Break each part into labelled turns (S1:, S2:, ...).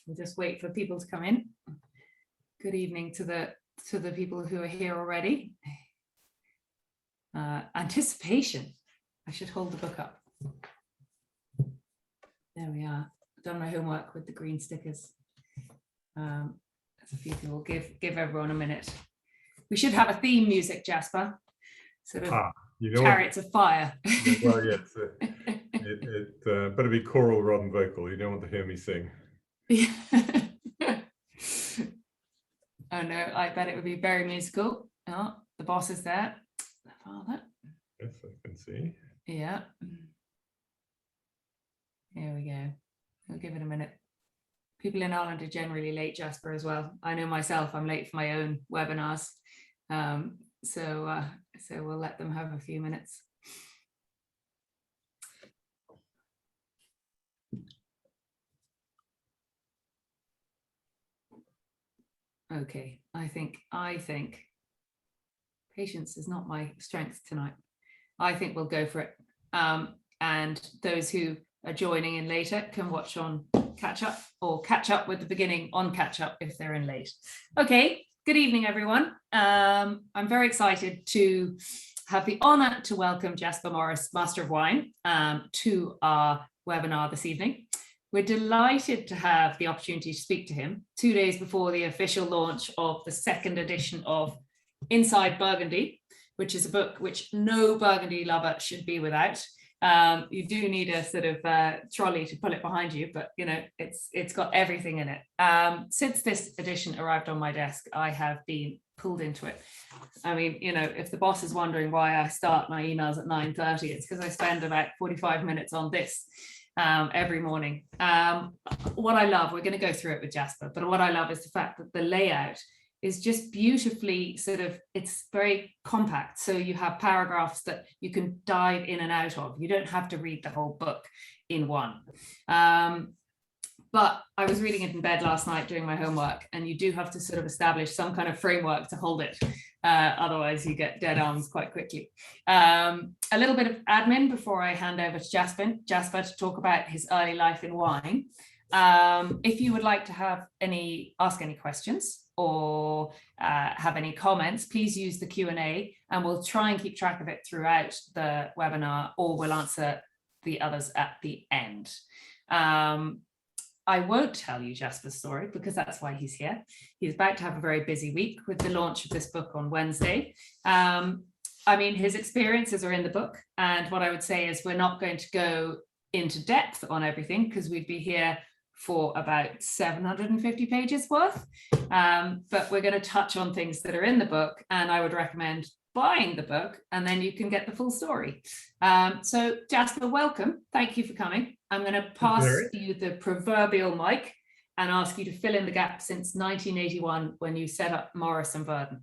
S1: We'll just wait for people to come in. Good evening to the people who are here already. Anticipation. I should hold the book up. There we are. I've done my homework with the green stickers. There's a few people. Give everyone a minute. We should have a theme music, Jasper. Sort of chariots of fire.
S2: Well, yes. It better be choral rather than vocal. You don't want to hear me sing.
S1: Oh no, I bet it would be very musical. Oh, the boss is there. The father.
S2: Yes, I can see.
S1: Yeah. Here we go. We'll give it a minute. People in Ireland are generally late, Jasper, as well. I know myself, I'm late for my own webinars. So we'll let them have a few minutes. Okay, I think patience is not my strength tonight. I think we'll go for it. And those who are joining in later can watch on catch up or catch up with the beginning on catch up if they're in late. Okay, good evening, everyone. I'm very excited to have the honor to welcome Jasper Morris, Master of Wine, to our webinar this evening. We're delighted to have the opportunity to speak to him 2 days before the official launch of the second edition of Inside Burgundy, which is a book which no Burgundy lover should be without. You do need a sort of trolley to pull it behind you, but you know, it's got everything in it. Since this edition arrived on my desk, I have been pulled into it. I mean, you know, if the boss is wondering why I start my emails at 9:30, it's because I spend about 45 minutes on this every morning. What I love, we're going to go through it with Jasper, but what I love is the fact that the layout is just beautifully sort of, it's very compact. So you have paragraphs that you can dive in and out of. You don't have to read the whole book in one. But I was reading it in bed last night doing my homework, and you do have to sort of establish some kind of framework to hold it. Otherwise you get dead arms quite quickly. A little bit of admin before I hand over to Jasper to talk about his early life in wine. If you would like to ask any questions or have any comments, please use the Q&A, and we'll try and keep track of it throughout the webinar, or we'll answer the others at the end. I won't tell you Jasper's story because that's why he's here. He's about to have a very busy week with the launch of this book on Wednesday. I mean, his experiences are in the book, and what I would say is we're not going to go into depth on everything because we'd be here for about 750 pages worth, but we're going to touch on things that are in the book, and I would recommend buying the book, and then you can get the full story. So Jasper, welcome. Thank you for coming. I'm going to pass you the proverbial mic and ask you to fill in the gap since 1981 when you set up Morris and Verdon.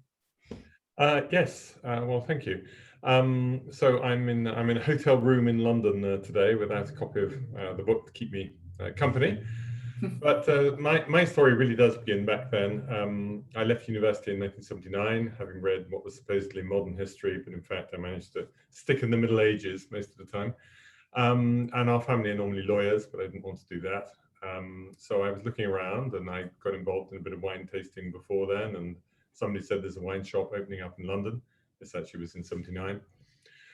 S2: Yes, well, thank you. So I'm in a hotel room in London today without a copy of the book to keep me company. But my story really does begin back then. I left university in 1979, having read what was supposedly modern history, but in fact I managed to stick in the Middle Ages most of the time. And our family are normally lawyers, but I didn't want to do that. So I was looking around, and I got involved in a bit of wine tasting before then, and somebody said there's a wine shop opening up in London. This actually was in '79.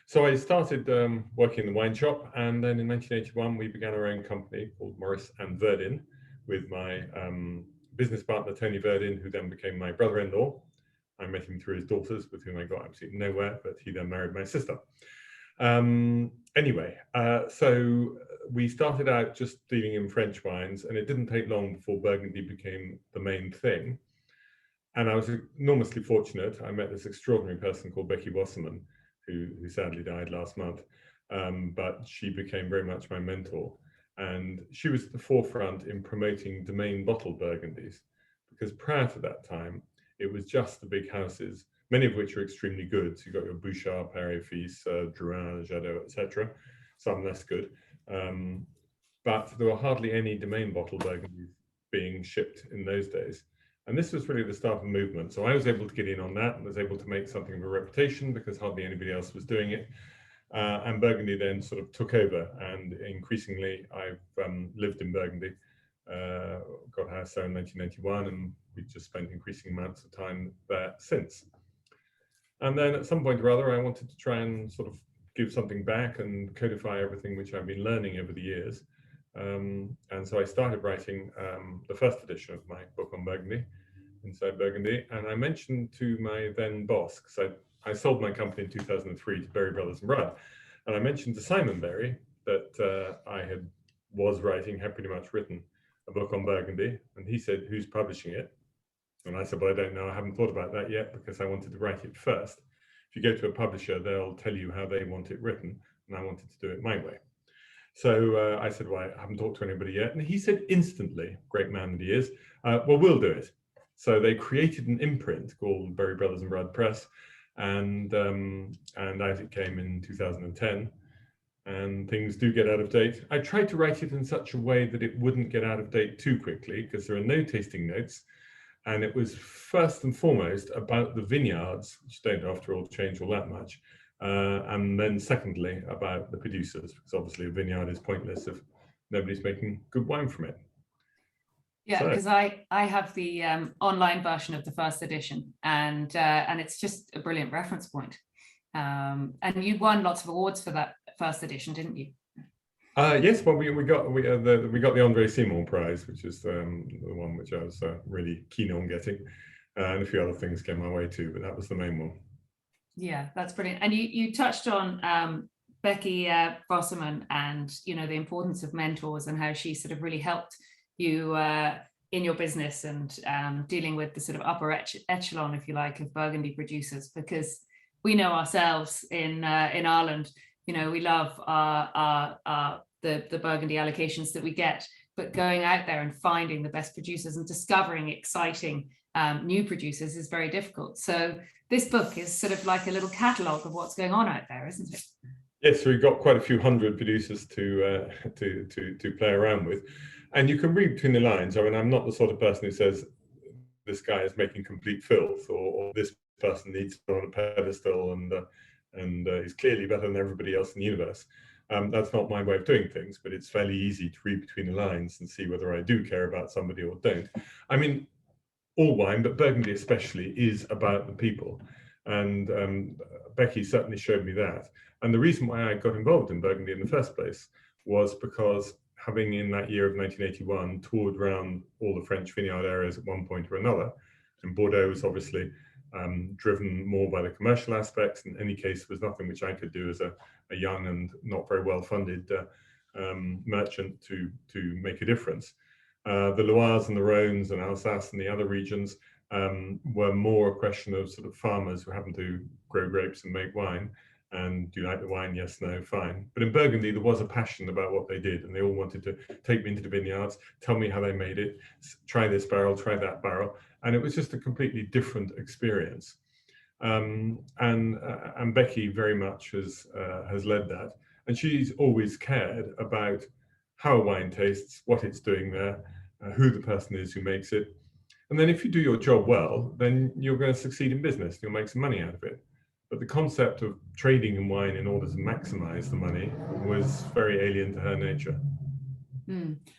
S2: So I started working in the wine shop, and then in 1981 we began our own company called Morris and Verdin with my business partner Tony Verdin, who then became my brother-in-law. I met him through his daughters, with whom I got absolutely nowhere, but he then married my sister. Anyway, so we started out just dealing in French wines, and it didn't take long before Burgundy became the main thing. And I was enormously fortunate. I met this extraordinary person called Becky Wasserman, who sadly died last month, but she became very much my mentor. And she was at the forefront in promoting domain bottled Burgundies, because prior to that time, it was just the big houses, many of which are extremely good. So you've got your Bouchard, Perrier Fils, Drouin, Jadot, etc. Some less good. But there were hardly any domain bottled Burgundies being shipped in those days. And this was really the start of the movement. So I was able to get in on that and was able to make something of a reputation because hardly anybody else was doing it. And Burgundy then sort of took over. And increasingly, I've lived in Burgundy got a house there in 1981, and we've just spent increasing amounts of time there since. And then at some point or other, I wanted to try and sort of give something back and codify everything which I've been learning over the years. And so I started writing the first edition of my book on Burgundy, Inside Burgundy. And I mentioned to my then boss, because I sold my company in 2003 to Berry Brothers and Rudd. And I mentioned to Simon Berry that was had pretty much written a book on Burgundy. And he said, "Who's publishing it?" And I said, "Well, I don't know. I haven't thought about that yet because I wanted to write it first. If you go to a publisher, they'll tell you how they want it written. And I wanted to do it my way." So I said, "Well, I haven't talked to anybody yet." And he said instantly, great man that he is, "Well, we'll do it." So they created an imprint called Berry Brothers and Rudd Press. And out it came in 2010. And things do get out of date. I tried to write it in such a way that it wouldn't get out of date too quickly, because there are no tasting notes. And it was first and foremost about the vineyards, which don't, after all, change all that much. And then secondly, about the producers, because obviously a vineyard is pointless if nobody's making good wine from it.
S1: Yeah, because I have the online version of the first edition, and it's just a brilliant reference point. And you won lots of awards for that first edition, didn't you?
S2: Yes, well, we got the Andre Simon Prize, which is the one which I was really keen on getting, and a few other things came my way too, but that was the main one.
S1: Yeah, that's brilliant. And you touched on Becky Bosserman, and the importance of mentors and how she sort of really helped you in your business and dealing with the sort of upper echelon, if you like, of Burgundy producers, because we know ourselves in Ireland. We love the Burgundy allocations that we get, but going out there and finding the best producers and discovering exciting new producers is very difficult. So this book is sort of like a little catalogue of what's going on out there, isn't it?
S2: Yes, so we've got quite a few hundred producers to play around with, and you can read between the lines. I mean, I'm not the sort of person who says this guy is making complete filth, or this person needs to be on a pedestal and is clearly better than everybody else in the universe. That's not my way of doing things, but it's fairly easy to read between the lines and see whether I do care about somebody or don't. I mean, all wine, but Burgundy especially, is about the people. And Becky certainly showed me that. And the reason why I got involved in Burgundy in the first place was because, having in that year of 1981 toured around all the French vineyard areas at one point or another, and Bordeaux was obviously driven more by the commercial aspects. In any case, was nothing which I could do as a young and not very well funded merchant to make a difference. The Loires and the Rhones and Alsace and the other regions were more a question of sort of farmers who happen to grow grapes and make wine. And do you like the wine? Yes, no, fine. But in Burgundy, there was a passion about what they did, and they all wanted to take me into the vineyards, tell me how they made it, try this barrel, try that barrel. And it was just a completely different experience. And Becky very much has led that. And she's always cared about how a wine tastes, what it's doing there, who the person is who makes it. And then if you do your job well, then you're going to succeed in business. You'll make some money out of it. But the concept of trading in wine in order to maximize the money was very alien to her nature.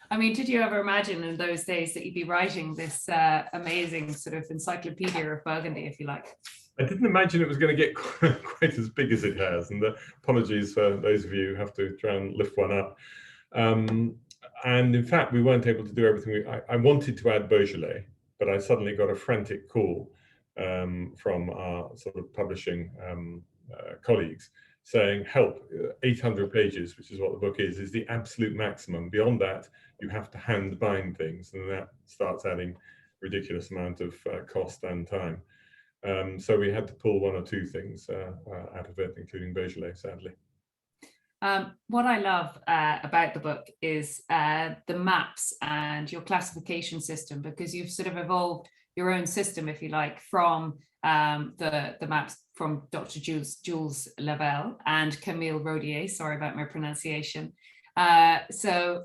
S1: I mean, did you ever imagine in those days that you'd be writing this amazing sort of encyclopedia of Burgundy, if you like?
S2: I didn't imagine it was going to get quite as big as it has. And apologies for those of you who have to try and lift one up. And in fact, we weren't able to do everything. I wanted to add Beaujolais, but I suddenly got a frantic call from our sort of publishing colleagues saying, help, 800 pages, which is what the book is the absolute maximum. Beyond that, you have to hand bind things, and that starts adding ridiculous amount of cost and time. So we had to pull one or two things out of it, including Beaujolais, sadly.
S1: What I love about the book is the maps and your classification system, because you've sort of evolved your own system, if you like, from the maps from Dr. Jules Lavelle and Camille Rodier, sorry about my pronunciation. So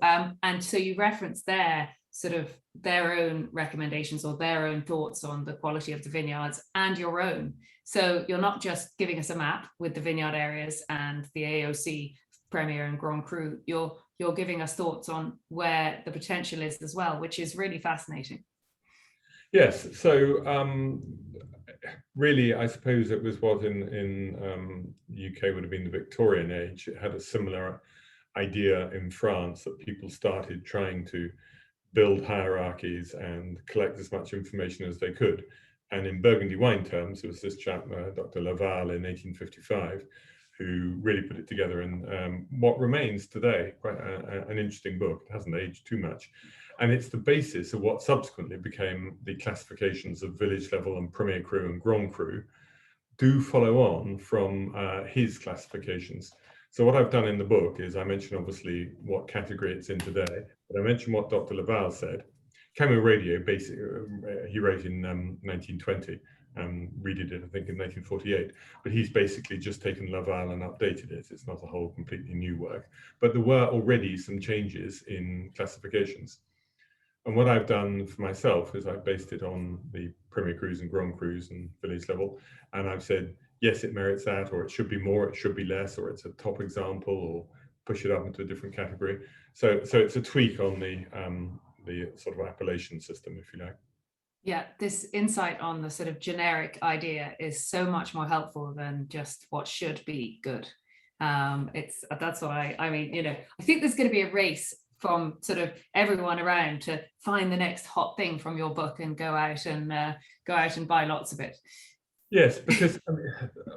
S1: you reference their sort of their own recommendations or their own thoughts on the quality of the vineyards and your own. So you're not just giving us a map with the vineyard areas and the AOC Premier and Grand Cru, you're you're giving us thoughts on where the potential is as well, which is really fascinating.
S2: Yes, so really, I suppose it was what in UK would have been the Victorian age. It had a similar idea in France that people started trying to build hierarchies and collect as much information as they could. And in Burgundy wine terms, there was this chap, Dr. Laval, in 1855, who really put it together in what remains today quite an interesting book. It hasn't aged too much. And it's the basis of what subsequently became the classifications of village level and Premier Cru and Grand Cru, do follow on from his classifications. So what I've done in the book is I mention obviously what category it's in today, but I mention what Dr. Laval said. Camel Radio, basically, he wrote in 1920, redid it, I think, in 1948. But he's basically just taken Laval and updated it. It's not a whole completely new work. But there were already some changes in classifications. And what I've done for myself is I've based it on the Premier Crus and Grand Crus and village level. And I've said, yes, it merits that, or it should be more, it should be less, or it's a top example, or push it up into a different category. So it's a tweak on the sort of appellation system, if you like.
S1: Yeah, this insight on the sort of generic idea is so much more helpful than just what should be good. That's why I mean, you know, I think there's going to be a race from sort of everyone around to find the next hot thing from your book and go out and buy lots of it.
S2: Yes, because I mean,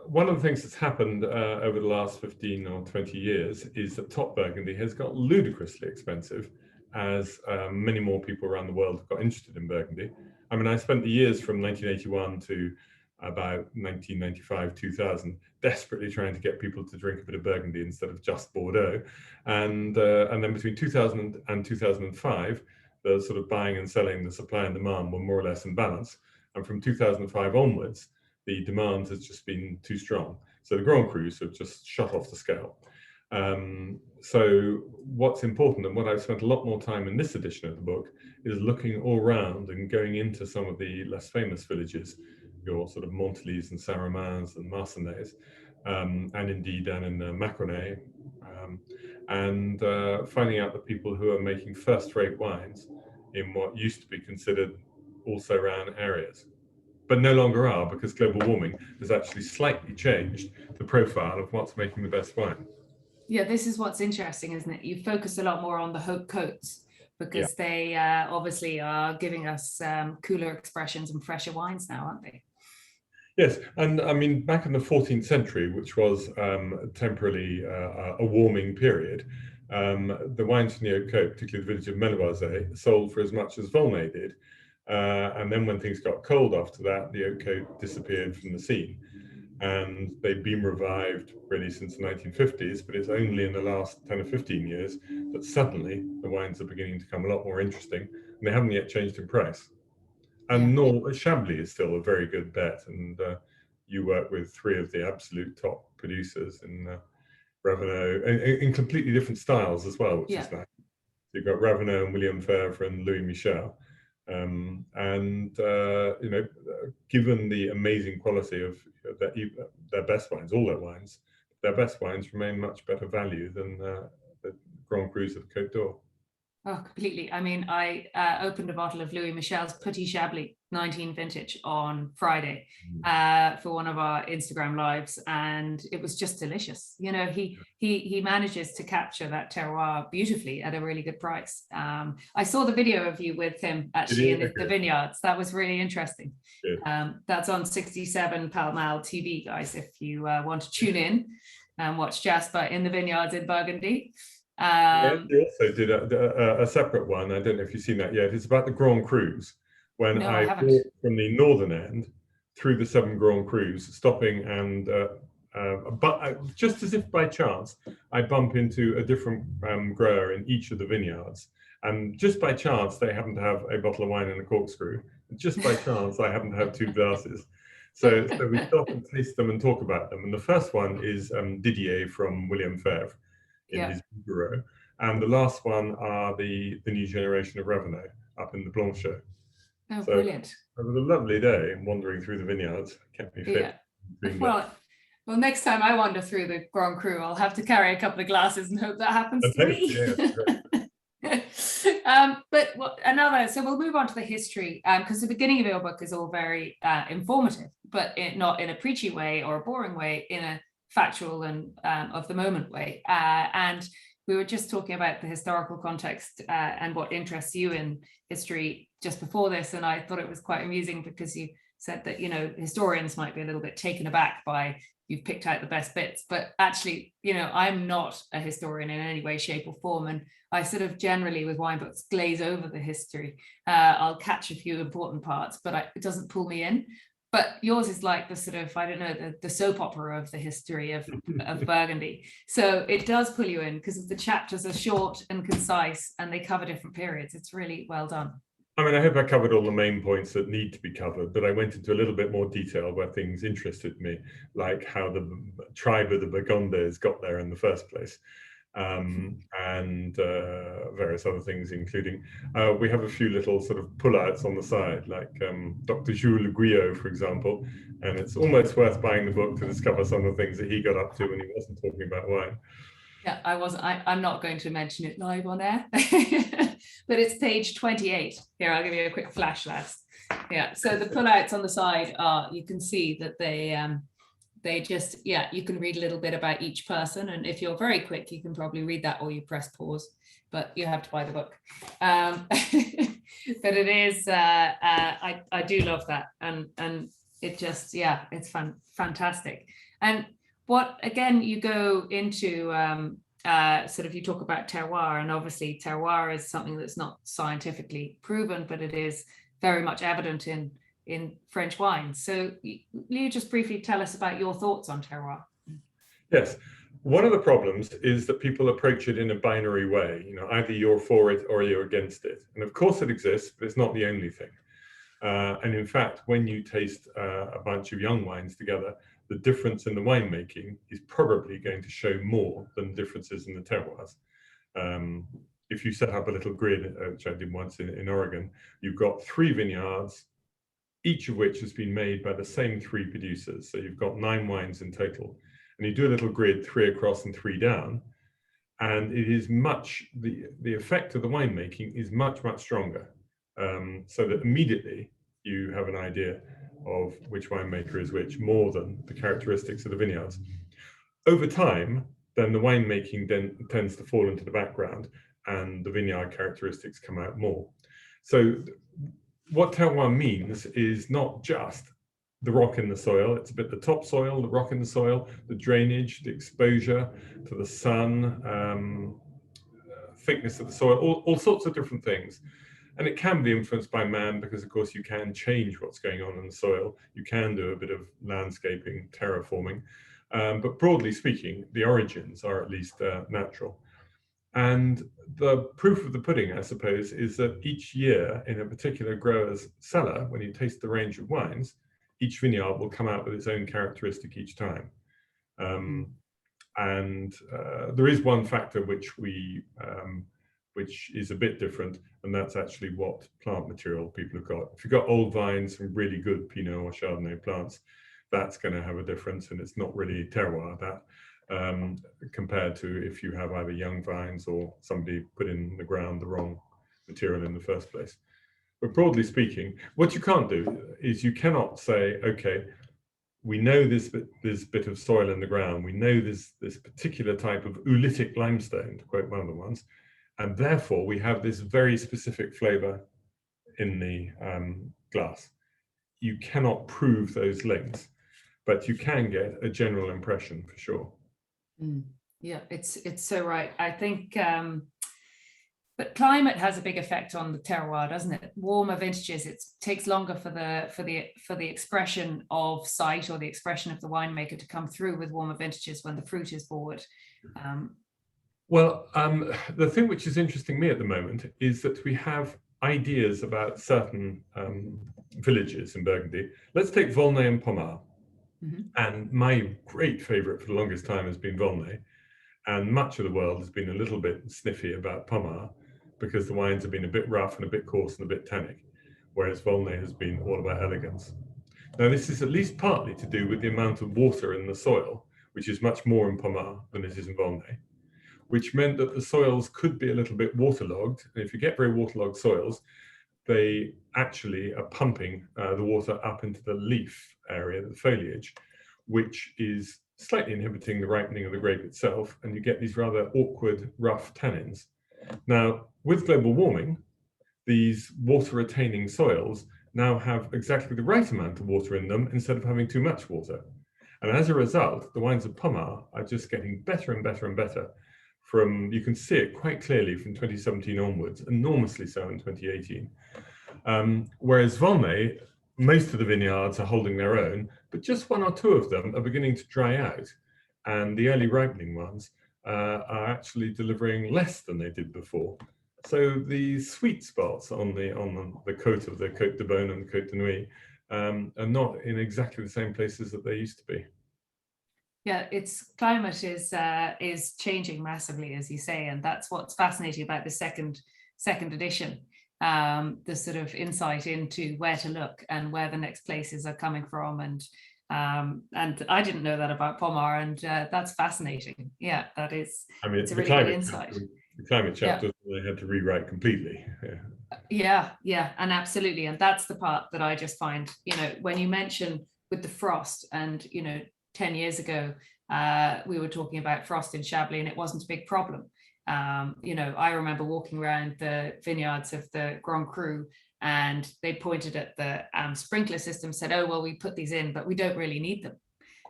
S2: one of the things that's happened over the last 15 or 20 years is that top Burgundy has got ludicrously expensive as many more people around the world have got interested in Burgundy. I mean, I spent the years from 1981 to about 1995, 2000, desperately trying to get people to drink a bit of Burgundy instead of just Bordeaux. And then between 2000 and 2005, the sort of buying and selling, the supply and demand were more or less in balance. And from 2005 onwards, the demand has just been too strong. So the Grand Crus have just shut off the scale. So what's important, and what I've spent a lot more time in this edition of the book, is looking all around and going into some of the less famous villages, your sort of Montelys and Saint-Romains and Marsanais, and indeed down in Macronais, and finding out the people who are making first-rate wines in what used to be considered also ran areas, but no longer are, because global warming has actually slightly changed the profile of what's making the best wine.
S1: Yeah, this is what's interesting, isn't it? You focus a lot more on the haute côtes because they obviously are giving us cooler expressions and fresher wines now, aren't they?
S2: Yes, and I mean, back in the 14th century, which was temporarily a warming period, the wines from the haute côte, particularly the village of Meloise, sold for as much as Volnay did. And then when things got cold after that, the haute côte disappeared from the scene. And they've been revived really since the 1950s, but it's only in the last 10 or 15 years that suddenly the wines are beginning to become a lot more interesting, and they haven't yet changed in price. And nor Chablis is still a very good bet, and you work with three of the absolute top producers in Ravenot, in completely different styles as well, which is nice. You've got Ravenot and William Fèvre and Louis Michel. You know, given the amazing quality of their best wines, all their wines, their best wines remain much better value than the Grand Crus of Côte d'Or.
S1: Oh, completely. I mean, I opened a bottle of Louis Michel's Petit Chablis 19 vintage on Friday for one of our Instagram lives, and it was just delicious. You know, he manages to capture that terroir beautifully at a really good price. I saw the video of you with him actually in the vineyards. That was really interesting. That's on 67 Pall Mall TV, guys, if you want to tune in and watch Jasper in the vineyards in Burgundy.
S2: You also did a separate one. I don't know if you've seen that yet. It's about the Grand Crus. When I walked from the northern end through the 7 Grand Crus, stopping and but just as if by chance, I bump into a different grower in each of the vineyards, and just by chance they happen to have a bottle of wine and a corkscrew. Just by chance, I happen to have 2 glasses. So we stop and taste them and talk about them. And the first one is Didier from William Fèvre in his bureau, and the last one are the new generation of Ravenot up in the Blanchot.
S1: Oh, so brilliant!
S2: It was a lovely day wandering through the vineyards. Kept me fit.
S1: Well, Well, next time I wander through the Grand Cru, I'll have to carry a couple of glasses and hope that happens to me. But so we'll move on to the history, because the beginning of your book is all very informative, but not in a preachy way or a boring way, in a factual and of the moment way. And we were just talking about the historical context and what interests you in history just before this, and I thought it was quite amusing because you said that, historians might be a little bit taken aback by you've picked out the best bits, but actually, I'm not a historian in any way, shape or form. And I sort of generally with wine books glaze over the history. I'll catch a few important parts, but it doesn't pull me in. But yours is like the sort of, I don't know, the soap opera of the history of Burgundy. So it does pull you in because the chapters are short and concise and they cover different periods. It's really well done.
S2: I mean, I hope I covered all the main points that need to be covered, but I went into a little bit more detail where things interested me, like how the tribe of the Burgundians got there in the first place, and various other things, including we have a few little sort of pullouts on the side, like Dr. Jules Le Guyot, for example, and it's almost worth buying the book to discover some of the things that he got up to when he wasn't talking about wine.
S1: Yeah, I'm not going to mention it live on air, but it's page 28. Here, I'll give you a quick flash, lads. Yeah, so the pullouts on the side are, you can see that they just, you can read a little bit about each person. And if you're very quick, you can probably read that or you press pause, but you have to buy the book. But it is, I do love that. And it just, it's fantastic. And what, again, you go into sort of, you talk about terroir, and obviously terroir is something that's not scientifically proven, but it is very much evident in French wines. So you just briefly tell us about your thoughts on terroir.
S2: Yes. One of the problems is that people approach it in a binary way. Either you're for it or you're against it. And of course it exists, but it's not the only thing. And in fact, when you taste a bunch of young wines together, the difference in the winemaking is probably going to show more than differences in the terroirs. If you set up a little grid, which I did once in Oregon, you've got 3 vineyards, each of which has been made by the same 3 producers. So you've got 9 wines in total. And you do a little grid, 3 across and 3 down. And it is the effect of the winemaking is much, much stronger. So that immediately you have an idea of which winemaker is which, more than the characteristics of the vineyards. Over time, then the winemaking then tends to fall into the background and the vineyard characteristics come out more. So what terroir means is not just the rock in the soil, it's a bit the topsoil, the rock in the soil, the drainage, the exposure to the sun, thickness of the soil, all sorts of different things. And it can be influenced by man because, of course, you can change what's going on in the soil. You can do a bit of landscaping, terraforming. But broadly speaking, the origins are at least natural. And the proof of the pudding, I suppose, is that each year in a particular grower's cellar, when you taste the range of wines, each vineyard will come out with its own characteristic each time. And there is one factor which is a bit different, and that's actually what plant material people have got. If you've got old vines from really good Pinot or Chardonnay plants, that's going to have a difference, and it's not really terroir, that compared to if you have either young vines or somebody put in the ground the wrong material in the first place. But broadly speaking, what you can't do is you cannot say, okay, we know this bit of soil in the ground, we know this particular type of oolitic limestone, to quote one of the ones, and therefore we have this very specific flavor in the glass. You cannot prove those links, but you can get a general impression for sure.
S1: Yeah, it's so right. I think, but climate has a big effect on the terroir, doesn't it? Warmer vintages, it takes longer for the expression of site or the expression of the winemaker to come through with warmer vintages when the fruit is forward.
S2: Well, the thing which is interesting me at the moment is that we have ideas about certain villages in Burgundy. Let's take Volnay and Pommard. And my great favorite for the longest time has been Volnay. And much of the world has been a little bit sniffy about Pommard because the wines have been a bit rough and a bit coarse and a bit tannic, whereas Volnay has been all about elegance. Now, this is at least partly to do with the amount of water in the soil, which is much more in Pommard than it is in Volnay, which meant that the soils could be a little bit waterlogged. And if you get very waterlogged soils, they actually are pumping the water up into the leaf area, the foliage, which is slightly inhibiting the ripening of the grape itself, and you get these rather awkward, rough tannins. Now, with global warming, these water-retaining soils now have exactly the right amount of water in them instead of having too much water. And as a result, the wines of Pommard are just getting better and better and better. You can see it quite clearly from 2017 onwards, enormously so in 2018. Whereas Volnay, most of the vineyards are holding their own, but just one or two of them are beginning to dry out. And the early ripening ones are actually delivering less than they did before. So the sweet spots on the coat of the Côte de Beaune and the Côte de Nuits are not in exactly the same places that they used to be.
S1: Yeah, its climate is changing massively, as you say, and that's what's fascinating about the second edition. The sort of insight into where to look and where the next places are coming from, and I didn't know that about Pommard, and that's fascinating. Yeah, that is.
S2: I mean,
S1: it's a really good insight.
S2: The climate chapter they had to rewrite completely.
S1: Yeah, and absolutely, and that's the part that I just find, when you mention with the frost, and 10 years ago we were talking about frost in Chablis, and it wasn't a big problem. I remember walking around the vineyards of the Grand Cru, and they pointed at the sprinkler system, said, "Oh, well, we put these in, but we don't really need them."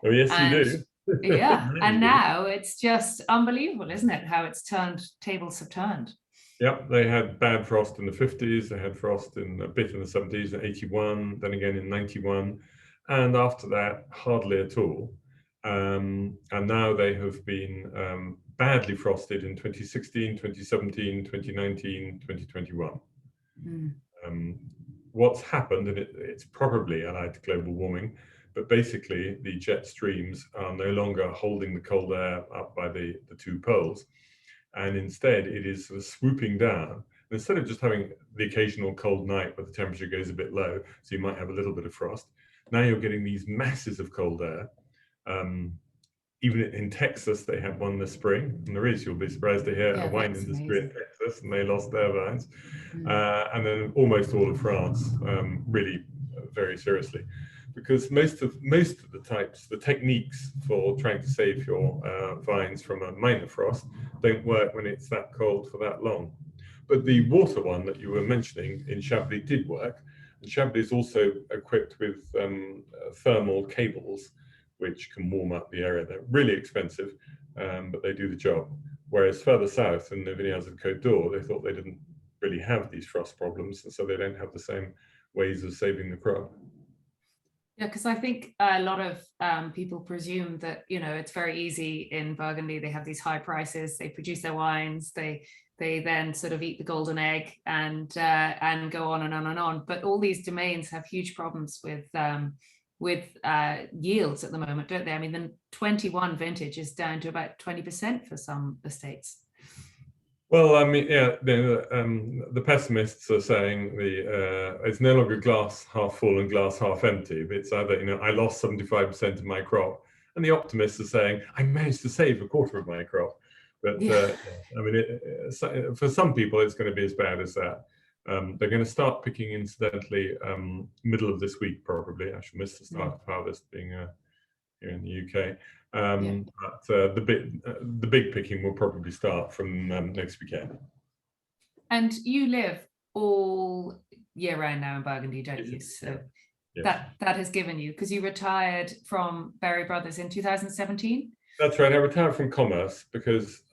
S2: Oh, yes, you do.
S1: Yeah, and now it's just unbelievable, isn't it? How tables have turned.
S2: Yep, they had bad frost in the 50s, they had frost a bit in the 70s, in 81, then again in 91, and after that, hardly at all. And now they have been badly frosted in 2016, 2017, 2019, 2021. What's happened, and it's probably allied to global warming, but basically the jet streams are no longer holding the cold air up by the two poles, and instead it is sort of swooping down. And instead of just having the occasional cold night where the temperature goes a bit low, so you might have a little bit of frost, now you're getting these masses of cold air. Even in Texas, they had one this spring, and you'll be surprised to hear, a wine industry in Texas, and they lost their vines. And then almost all of France, really very seriously, because most of the techniques for trying to save your vines from a minor frost don't work when it's that cold for that long. But the water one that you were mentioning in Chablis did work. And Chablis is also equipped with thermal cables, which can warm up the area. They're really expensive, but they do the job. Whereas further south in the vineyards of Côte d'Or, they thought they didn't really have these frost problems, and so they don't have the same ways of saving the crop.
S1: Yeah, because I think a lot of people presume that it's very easy in Burgundy. They have these high prices. They produce their wines. They then sort of eat the golden egg and go on and on and on. But all these domains have huge problems with yields at the moment, don't they? I mean, the 21 vintage is down to about 20% for some estates.
S2: Well, I mean, yeah, the pessimists are saying it's no longer glass half full and glass half empty. It's either, I lost 75% of my crop, and the optimists are saying, I managed to save a quarter of my crop. But I mean, for some people, it's going to be as bad as that. They're going to start picking, incidentally, middle of this week, probably. I should miss the start of harvest being here in the UK. But the big picking will probably start from next weekend.
S1: And you live all year round now in Burgundy, don't you? So that has given you, because you retired from Berry Brothers in 2017.
S2: That's right. I retired from commerce because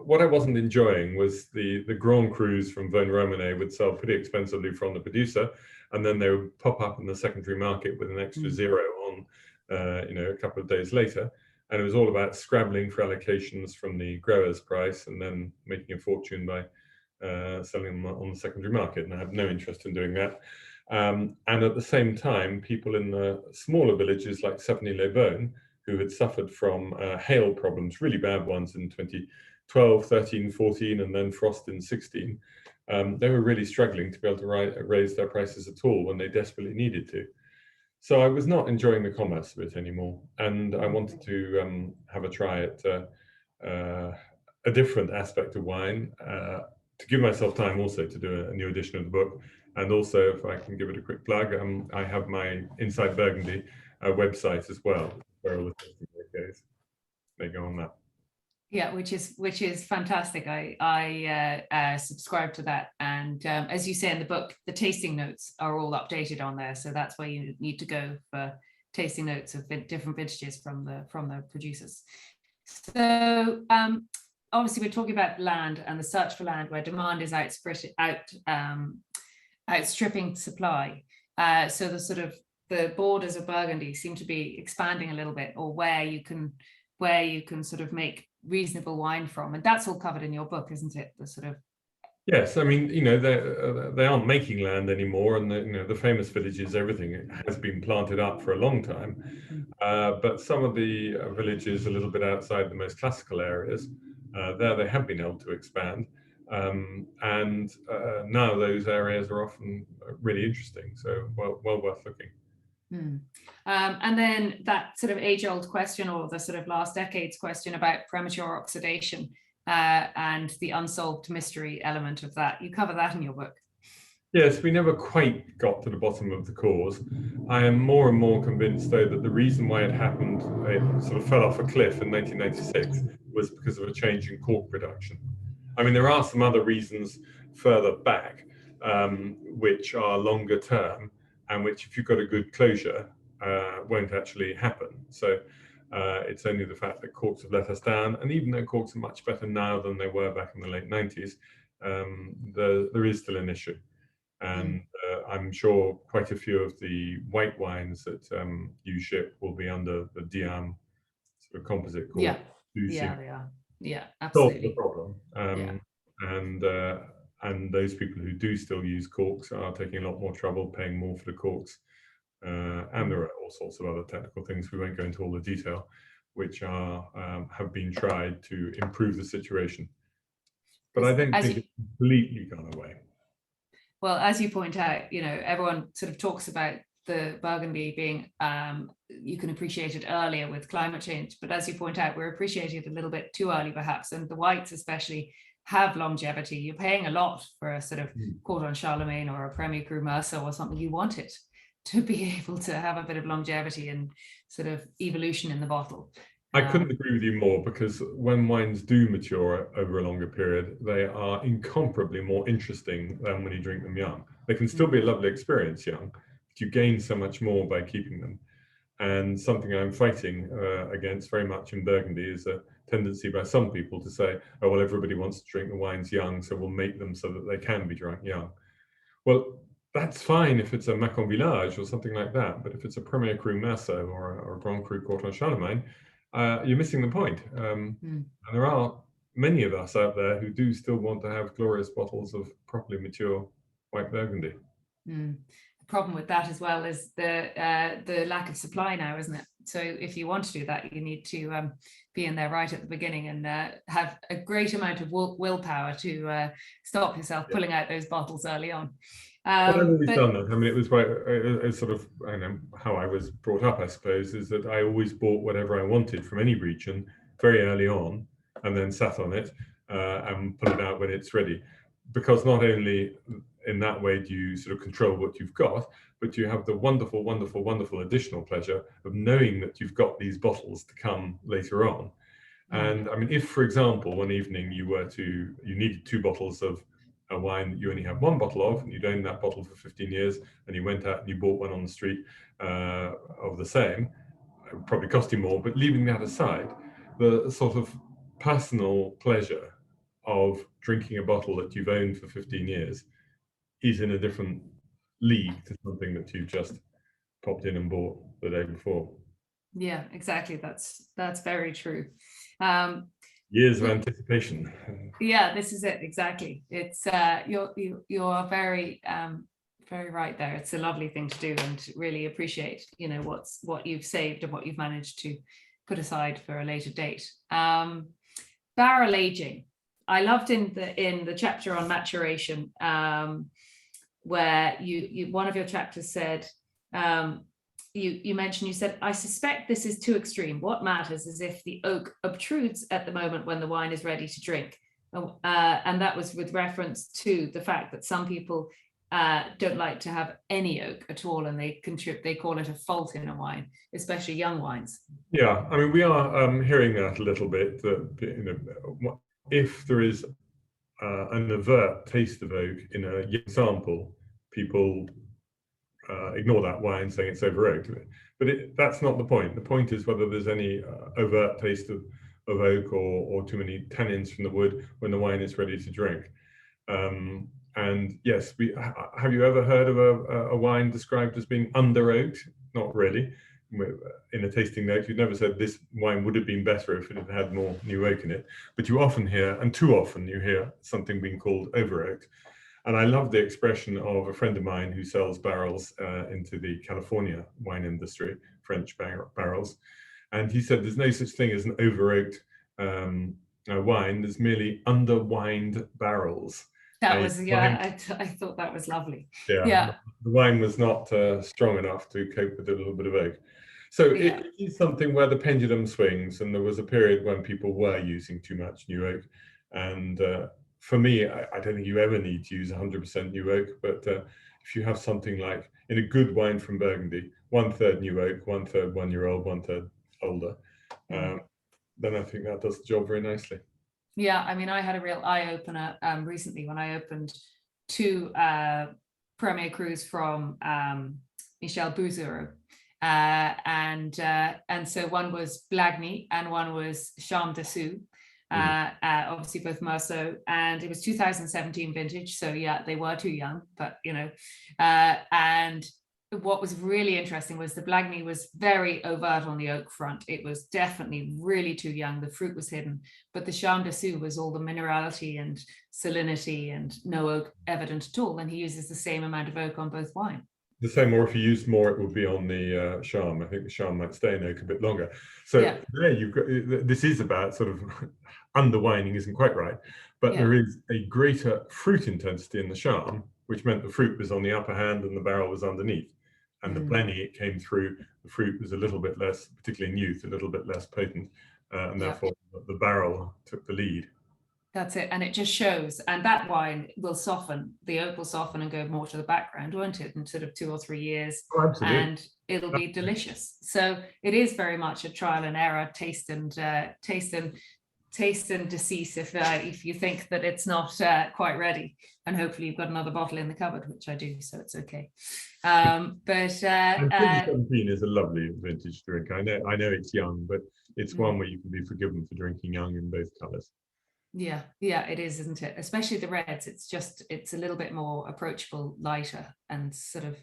S2: what I wasn't enjoying was the Grand Crus from Vosne Romanée would sell pretty expensively from the producer, and then they would pop up in the secondary market with an extra zero on, a couple of days later. And it was all about scrabbling for allocations from the grower's price and then making a fortune by selling them on the secondary market. And I had no interest in doing that. And at the same time, people in the smaller villages like Savigny-les-Beaunes, who had suffered from hail problems, really bad ones in 2012, 13, 14, and then frost in 16. They were really struggling to be able to raise their prices at all when they desperately needed to. So I was not enjoying the commerce of it anymore, and I wanted to have a try at a different aspect of wine, to give myself time also to do a new edition of the book. And also, if I can give it a quick plug, I have my Inside Burgundy website as well, where all the tasting goes. They go on that.
S1: Yeah, which is fantastic. I subscribe to that, and as you say in the book, the tasting notes are all updated on there. So that's where you need to go for tasting notes of different vintages from the producers. So obviously, we're talking about land and the search for land, where demand is outstripping supply. So the borders of Burgundy seem to be expanding a little bit, or where you can sort of make reasonable wine from, and that's all covered in your book, isn't it? The sort of
S2: Yes, I mean, they aren't making land anymore, and the famous villages, everything has been planted up for a long time. But some of the villages a little bit outside the most classical areas, there they have been able to expand, and now those areas are often really interesting. So well worth looking.
S1: And then that sort of age-old question, or the sort of last decade's question about premature oxidation and the unsolved mystery element of that. You cover that in your book.
S2: Yes, we never quite got to the bottom of the cause. I am more and more convinced, though, that the reason why it happened, it sort of fell off a cliff in 1996, was because of a change in cork production. I mean, there are some other reasons further back, which are longer term, and which, if you've got a good closure, won't actually happen. So it's only the fact that corks have let us down, and even though corks are much better now than they were back in the late 90s, there is still an issue. And I'm sure quite a few of the white wines that you ship will be under the Diam sort of composite cork.
S1: They are. Yeah, absolutely.
S2: Solve the problem. And those people who do still use corks are taking a lot more trouble, paying more for the corks. And there are all sorts of other technical things, we won't go into all the detail, which have been tried to improve the situation. But I don't think it's completely gone away.
S1: Well, as you point out, everyone sort of talks about the Burgundy being, you can appreciate it earlier with climate change, but as you point out, we're appreciating it a little bit too early perhaps, and the whites especially have longevity. You're paying a lot for a sort of Cordon Charlemagne or a Premier Cru Merceau or something. You want it to be able to have a bit of longevity and sort of evolution in the bottle.
S2: I couldn't agree with you more, because when wines do mature over a longer period, they are incomparably more interesting than when you drink them young. They can still be a lovely experience young, but you gain so much more by keeping them. And something I'm fighting against very much in Burgundy is a tendency by some people to say, oh, well, everybody wants to drink the wines young, so we'll make them so that they can be drunk young. Well, that's fine if it's a Macon Village or something like that, but if it's a Premier Cru Merceau or a Grand Cru Cordon Charlemagne, you're missing the point. And there are many of us out there who do still want to have glorious bottles of properly mature white Burgundy.
S1: The problem with that as well is the lack of supply now, isn't it? So if you want to do that, you need to be in there right at the beginning and have a great amount of willpower to stop yourself pulling out those bottles early on.
S2: Well, I've always done that. I mean, it was sort of, I don't know, how I was brought up, I suppose, is that I always bought whatever I wanted from any region very early on, and then sat on it and pull it out when it's ready. Because not only in that way do you sort of control what you've got, but you have the wonderful, wonderful, wonderful additional pleasure of knowing that you've got these bottles to come later on. And I mean, if, for example, one evening you needed 2 bottles of a wine that you only have 1 bottle of, and you'd owned that bottle for 15 years, and you went out and you bought one on the street of the same, it would probably cost you more. But leaving that aside, the sort of personal pleasure of drinking a bottle that you've owned for 15 years is in a different league to something that you've just popped in and bought the day before. Yeah,
S1: exactly. That's very true.
S2: Years of anticipation.
S1: Yeah, this is it, exactly. It's you're very very right there. It's a lovely thing to do, and really appreciate what you've saved and what you've managed to put aside for a later date. Barrel aging, I loved in the chapter on maturation, where you one of your chapters said you mentioned, you said, I suspect this is too extreme. What matters is if the oak obtrudes at the moment when the wine is ready to drink. And that was with reference to the fact that some people don't like to have any oak at all, and they call it a fault in a wine, especially young wines.
S2: Yeah, I mean, we are hearing that a little bit, that if there is an overt taste of oak in a young sample, people ignore that wine, saying it's over oak. But that's not the point. The point is whether there's any overt taste of oak or too many tannins from the wood when the wine is ready to drink. And yes, have you ever heard of a wine described as being under oaked? Not really. In a tasting note, you'd never said this wine would have been better if it had had more new oak in it. But you often hear, and too often you hear, something being called over oaked. And I love the expression of a friend of mine who sells barrels into the California wine industry, French barrels. And he said there's no such thing as an over oaked wine, there's merely under-wined barrels.
S1: That was, I thought that was lovely.
S2: Yeah. The wine was not strong enough to cope with a little bit of oak. So it is something where the pendulum swings, and there was a period when people were using too much new oak. And for me, I don't think you ever need to use 100% new oak, but if you have something like, in a good wine from Burgundy, 1/3 new oak, 1/3 1-year-old, 1/3 older, then I think that does the job very nicely.
S1: Yeah, I mean, I had a real eye-opener recently when I opened 2 Premier Crus from Michel Bouzero. And so one was Blagny and one was Charme Dessous. Obviously both Meursault, and it was 2017 vintage, so yeah, they were too young, but you know, and what was really interesting was the Blagny was very overt on the oak front. It was definitely really too young, the fruit was hidden, but the Charme Dessous was all the minerality and salinity and no oak evident at all, and he uses the same amount of oak on both wine.
S2: The same, or if you used more, it would be on the Charme. I think the Charme might stay in oak a bit longer. So there you've got, this is about sort of underwining isn't quite right, but there is a greater fruit intensity in the Charme, which meant the fruit was on the upper hand and the barrel was underneath. And the Blagny, it came through, the fruit was a little bit less, particularly in youth, a little bit less potent, and therefore the barrel took the lead.
S1: That's it, and it just shows, and that wine will soften, the oak will soften and go more to the background, won't it, in sort of 2 or 3 years, and it'll be delicious. So it is very much a trial and error, taste and decease if you think that it's not quite ready, and hopefully you've got another bottle in the cupboard, which I do, so it's okay. But
S2: 2017 is a lovely vintage drink. I know it's young, but it's one where you can be forgiven for drinking young in both colours.
S1: Yeah, it is, isn't it? Especially the reds. It's a little bit more approachable, lighter, and sort of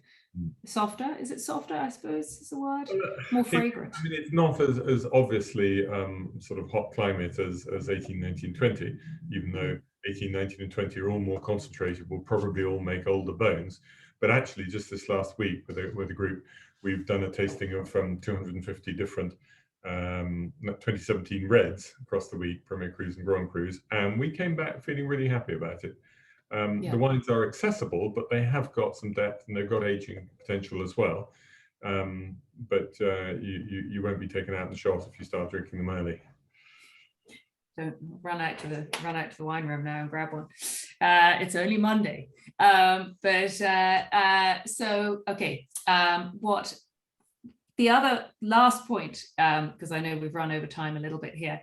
S1: softer. Is it softer? I suppose is the word. More fragrant.
S2: I mean, it's not as obviously sort of hot climate as 18, 19, 20. Even though 18, 19, and 20 are all more concentrated, will probably all make older bones. But actually, just this last week with a group, we've done a tasting of 250 different 2017 reds across the week, Premier Crus and Grand Crus, and we came back feeling really happy about it. The wines are accessible, but they have got some depth and they've got aging potential as well. But you won't be taken out in the shot if you start drinking them early.
S1: Don't run out to the wine room now and grab one. It's only Monday. So okay, what the other last point, because I know we've run over time a little bit here,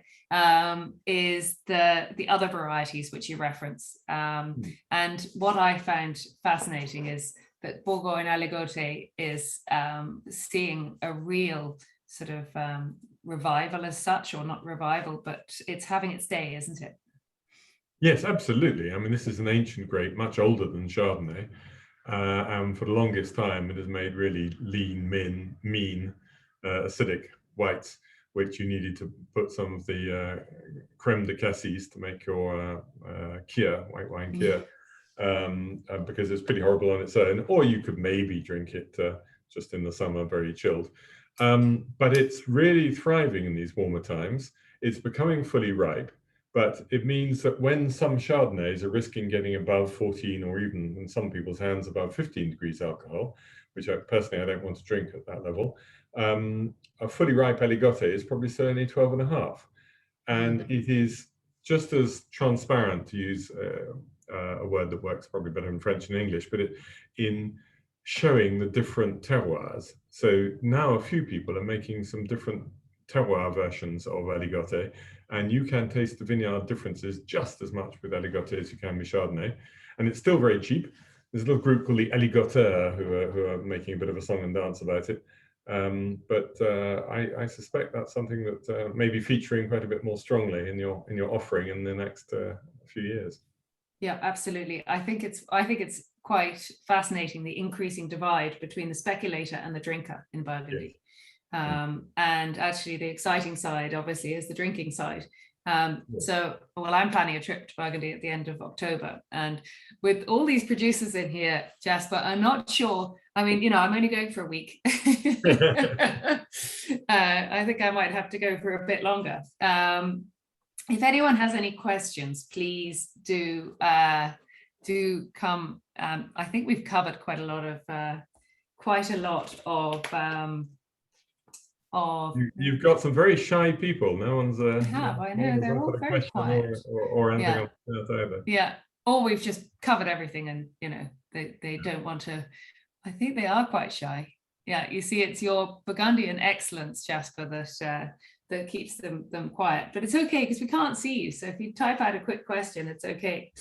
S1: is the other varieties which you reference. And what I found fascinating is that Bourgogne Aligoté is seeing a real sort of revival as such, or not revival, but it's having its day, isn't it?
S2: Yes, absolutely. I mean, this is an ancient grape, much older than Chardonnay. And for the longest time, it has made really lean, mean, acidic whites, which you needed to put some of the creme de cassis to make your Kir, white wine Kir, because it's pretty horrible on its own. Or you could maybe drink it just in the summer, very chilled. But it's really thriving in these warmer times. It's becoming fully ripe. But it means that when some Chardonnays are risking getting above 14, or even in some people's hands above 15 degrees alcohol, which I don't want to drink at that level. A fully ripe Aligoté is probably still only 12.5. And it is just as transparent, to use a word that works probably better in French and English, but in showing the different terroirs. So now a few people are making some different terroir versions of Aligoté, and you can taste the vineyard differences just as much with Aligoté as you can with Chardonnay. And it's still very cheap. There's a little group called the Aligoteurs who are making a bit of a song and dance about it. But I suspect that's something that may be featuring quite a bit more strongly in your offering in the next few years.
S1: Yeah, absolutely. I think it's quite fascinating, the increasing divide between the speculator and the drinker in Burgundy. And actually the exciting side obviously is the drinking side. So, well, I'm planning a trip to Burgundy at the end of October, and with all these producers in here, Jasper, I'm not sure. I mean, I'm only going for a week. I think I might have to go for a bit longer. If anyone has any questions, please do come. I think we've covered quite a lot of
S2: You've got some very shy people. No one's
S1: I know, they're all very quiet
S2: or anything else either.
S1: Yeah, or we've just covered everything, and they don't want to. I think they are quite shy. Yeah, you see, it's your Burgundian excellence, Jasper, that keeps them quiet. But it's okay because we can't see you. So if you type out a quick question, it's okay.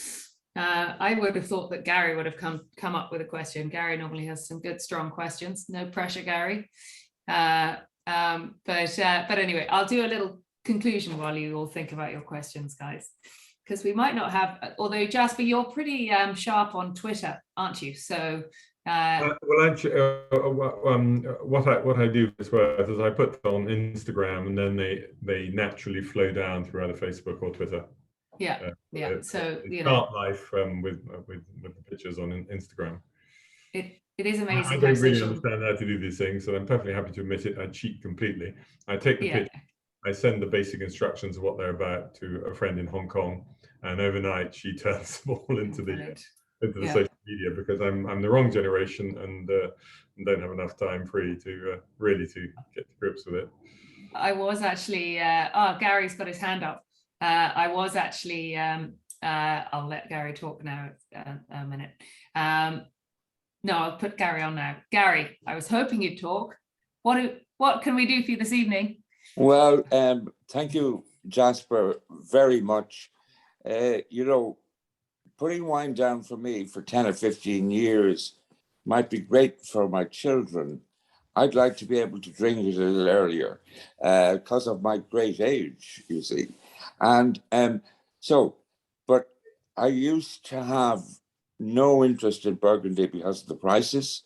S1: I would have thought that Gary would have come up with a question. Gary normally has some good, strong questions. No pressure, Gary. But anyway, I'll do a little conclusion while you all think about your questions, guys, because we might not have, although Jasper, you're pretty sharp on Twitter, aren't you? So
S2: well, actually, what I do as well is I put them on Instagram, and then they naturally flow down through either Facebook or Twitter. So
S1: start
S2: life with the pictures on Instagram.
S1: It is amazing.
S2: I don't really understand how to do these things, so I'm perfectly happy to admit it. I cheat completely. I take the picture, I send the basic instructions of what they're about to a friend in Hong Kong, and overnight she turns them all into the social media, because I'm the wrong generation and don't have enough time free to really to get to grips with it.
S1: I was actually Gary's got his hand up. I was actually I'll let Gary talk now a minute. No, I'll put Gary on now. Gary, I was hoping you'd talk. What can we do for you this evening?
S3: Well, thank you, Jasper, very much. Putting wine down for me for 10 or 15 years might be great for my children. I'd like to be able to drink it a little earlier because of my great age, you see. And but I used to have no interest in Burgundy because of the prices.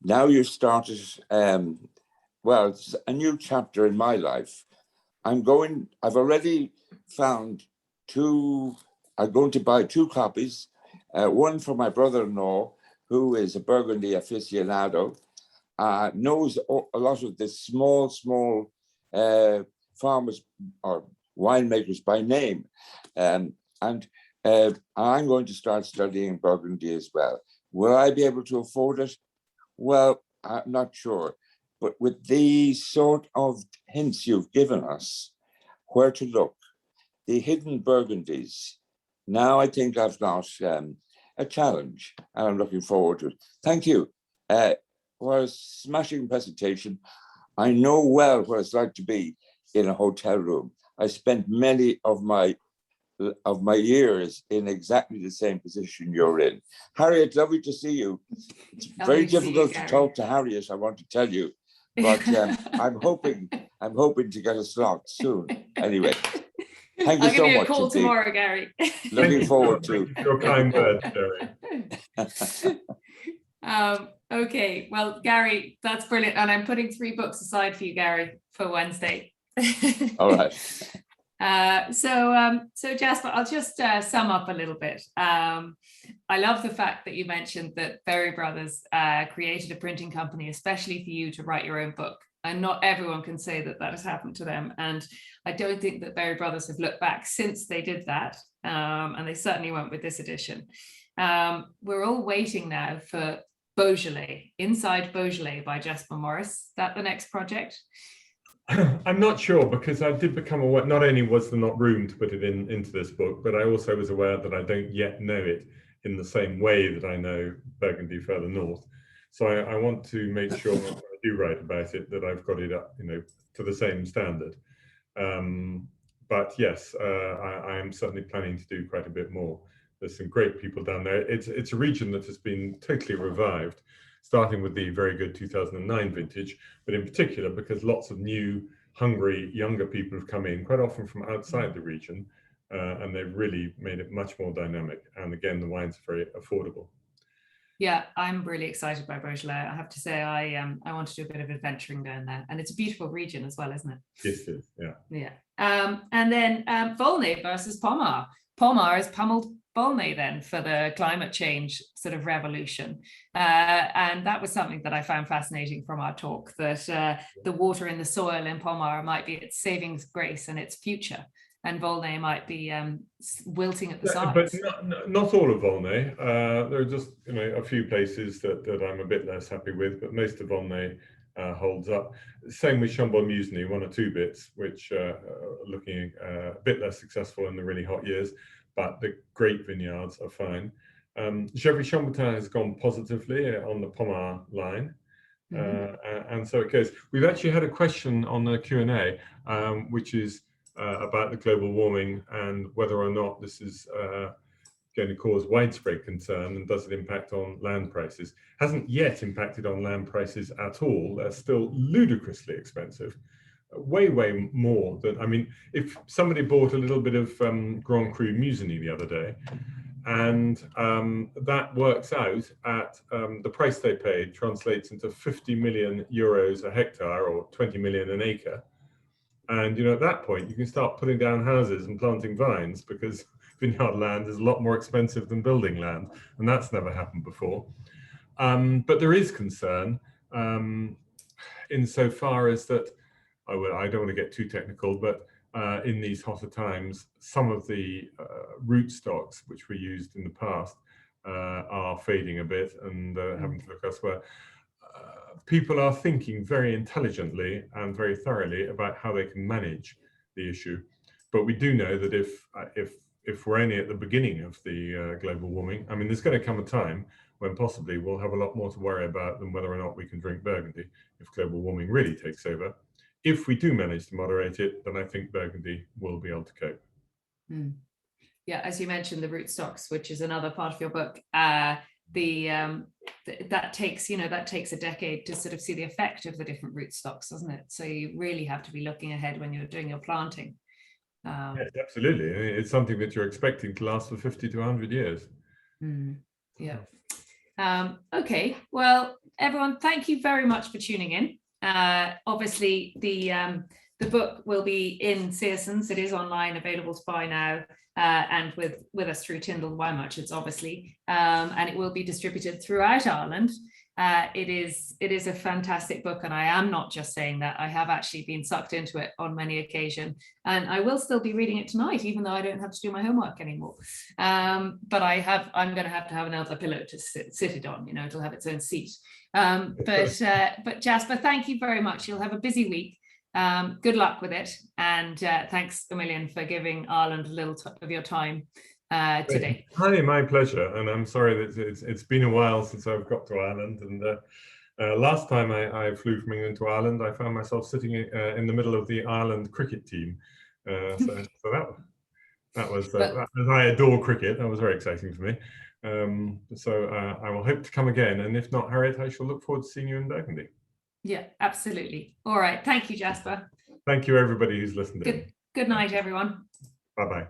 S3: Now you've started, it's a new chapter in my life. I've already found I'm going to buy 2 copies, one for my brother-in-law, who is a Burgundy aficionado, knows a lot of the small farmers or winemakers by name. And I'm going to start studying Burgundy as well. Will I be able to afford it? Well, I'm not sure. But with these sort of hints you've given us, where to look, the hidden Burgundies, now I think I've got a challenge, and I'm looking forward to it. Thank you. For a smashing presentation. I know well what it's like to be in a hotel room. I spent many of my years in exactly the same position you're in. Harriet, lovely to see you. It's very difficult to talk to Harriet, I want to tell you, but I'm hoping to get a slot soon. Anyway, thank you so much.
S1: I'll give you a call tomorrow, Gary.
S3: Looking forward to
S2: your kind words, Gary.
S1: Okay, well, Gary, that's brilliant, and I'm putting 3 books aside for you, Gary, for Wednesday.
S3: All right.
S1: So Jasper, I'll just sum up a little bit. I love the fact that you mentioned that Berry Brothers created a printing company especially for you to write your own book, and not everyone can say that has happened to them. And I don't think that Berry Brothers have looked back since they did that, and they certainly won't with this edition. We're all waiting now for Beaujolais, Inside Beaujolais by Jasper Morris. Is that the next project?
S2: I'm not sure, because I did become aware, not only was there not room to put it into this book, but I also was aware that I don't yet know it in the same way that I know Burgundy further north. So I want to make sure when I do write about it that I've got it up, to the same standard. But yes, I am certainly planning to do quite a bit more. There's some great people down there. It's a region that has been totally revived, starting with the very good 2009 vintage, but in particular because lots of new, hungry, younger people have come in, quite often from outside the region, and they've really made it much more dynamic. And again, the wines are very affordable.
S1: Yeah, I'm really excited by Beaujolais. I have to say, I want to do a bit of adventuring down there, and it's a beautiful region as well, isn't it?
S2: Yes, it is. Yeah.
S1: Yeah. And then Volnay versus Pommard. Pommard has pummeled Volnay then for the climate change sort of revolution, and that was something that I found fascinating from our talk. That the water in the soil in Pommard might be its saving grace and its future, and Volnay might be wilting at the sides.
S2: But not all of Volnay. There are just a few places that I'm a bit less happy with, but most of Volnay holds up. Same with Chambon-Musigny, one or two bits which are looking a bit less successful in the really hot years, but the great vineyards are fine. Gevrey-Chambertin has gone positively on the Pommard line. And so it goes. We've actually had a question on the Q&A, which is about the global warming and whether or not this is going to cause widespread concern, and does it impact on land prices? Hasn't yet impacted on land prices at all. They're still ludicrously expensive, way more than, I mean, if somebody bought a little bit of Grand Cru Musigny the other day, and that works out at the price they paid translates into 50 million euros a hectare, or 20 million an acre. And at that point, you can start putting down houses and planting vines, because vineyard land is a lot more expensive than building land, and that's never happened before. But there is concern insofar as that, I don't want to get too technical, but in these hotter times, some of the root stocks which were used in the past are fading a bit and having to look elsewhere. People are thinking very intelligently and very thoroughly about how they can manage the issue. But we do know that if we're only at the beginning of the global warming, I mean, there's going to come a time when possibly we'll have a lot more to worry about than whether or not we can drink Burgundy, if global warming really takes over. If we do manage to moderate it, then I think Burgundy will be able to cope.
S1: Yeah, as you mentioned, the rootstocks, which is another part of your book, that takes a decade to sort of see the effect of the different rootstocks, doesn't it? So you really have to be looking ahead when you're doing your planting.
S2: Yes, absolutely. It's something that you're expecting to last for 50 to 100 years.
S1: Yeah. Okay. Well, everyone, thank you very much for tuning in. Obviously, the book will be in Searsons. It is online, available to buy now, and with us through Tindal Wine Merchants, obviously, and it will be distributed throughout Ireland. It is a fantastic book, and I am not just saying that. I have actually been sucked into it on many occasions, and I will still be reading it tonight, even though I don't have to do my homework anymore. But I'm going to have another pillow to sit it on. It'll have its own seat. But Jasper, thank you very much. You'll have a busy week. Good luck with it, and thanks a million for giving Ireland a little of your time today.
S2: Hi, my pleasure, and I'm sorry that it's been a while since I've got to Ireland, and last time I flew from England to Ireland, I found myself sitting in the middle of the Ireland cricket team, so that was as I adore cricket, that was very exciting for me. So I will hope to come again, and if not, Harriet, I shall look forward to seeing you in Burgundy.
S1: Yeah, absolutely. All right. Thank you, Jasper.
S2: Thank you, everybody who's listened in.
S1: Good night, everyone.
S2: Bye-bye.